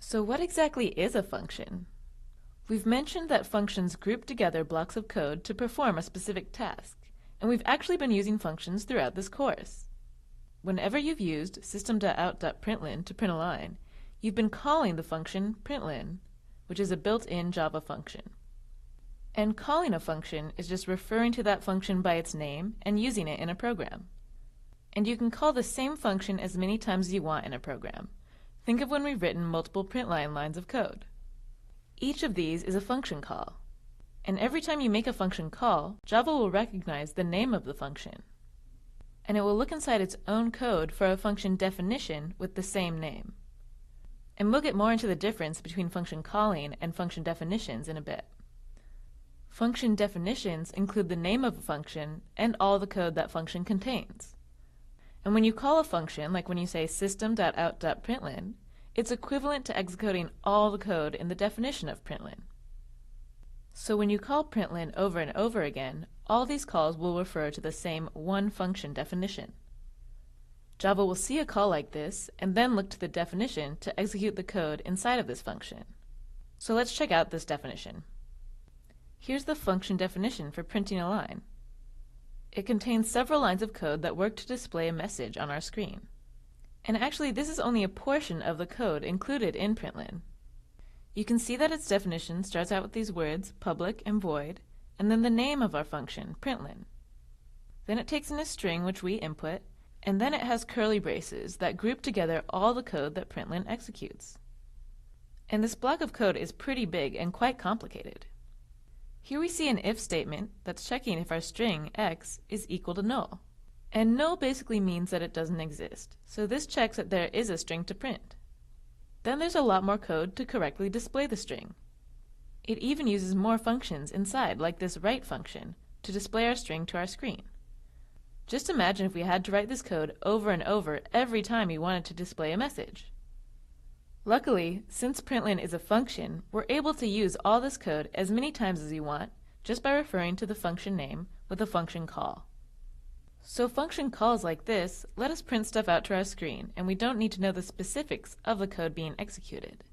So what exactly is a function? We've mentioned that functions group together blocks of code to perform a specific task, and we've actually been using functions throughout this course. Whenever you've used system.out.println to print a line, you've been calling the function println, which is a built-in Java function. And calling a function is just referring to that function by its name and using it in a program. And you can call the same function as many times as you want in a program. Think of when we've written multiple println lines of code. Each of these is a function call. And every time you make a function call, Java will recognize the name of the function. And it will look inside its own code for a function definition with the same name. And we'll get more into the difference between function calling and function definitions in a bit. Function definitions include the name of a function and all the code that function contains. And when you call a function, like when you say system.out.println, it's equivalent to executing all the code in the definition of println. So when you call println over and over again, all these calls will refer to the same one function definition. Java will see a call like this and then look to the definition to execute the code inside of this function. So let's check out this definition. Here's the function definition for printing a line. It contains several lines of code that work to display a message on our screen. And actually, this is only a portion of the code included in println. You can see that its definition starts out with these words, public and void, and then the name of our function, println. Then it takes in a string which we input, and then it has curly braces that group together all the code that println executes. And this block of code is pretty big and quite complicated. Here we see an if statement that's checking if our string x is equal to null. And null basically means that it doesn't exist, so this checks that there is a string to print. Then there's a lot more code to correctly display the string. It even uses more functions inside, like this write function, to display our string to our screen. Just imagine if we had to write this code over and over every time we wanted to display a message. Luckily, since println is a function, we're able to use all this code as many times as we want just by referring to the function name with a function call. So function calls like this let us print stuff out to our screen, and we don't need to know the specifics of the code being executed.